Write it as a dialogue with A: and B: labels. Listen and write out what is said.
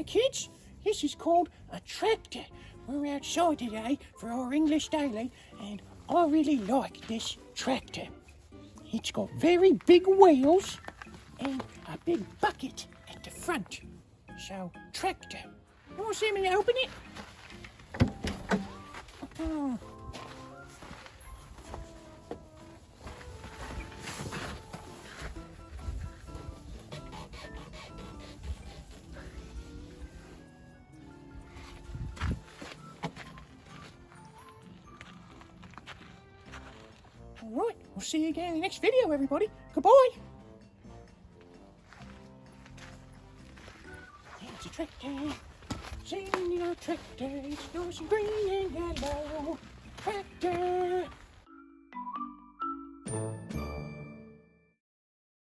A: there, kids. This is called a tractor. We're outside today for our English daily, and I really like this tractor. It's got very big wheels and a big bucket at the front. So, tractor. You want to see me open it? Alright, we'll see you again in the next video, everybody. Goodbye! It's a tractor. Singing our tractor. It's nice and green and yellow. Tractor.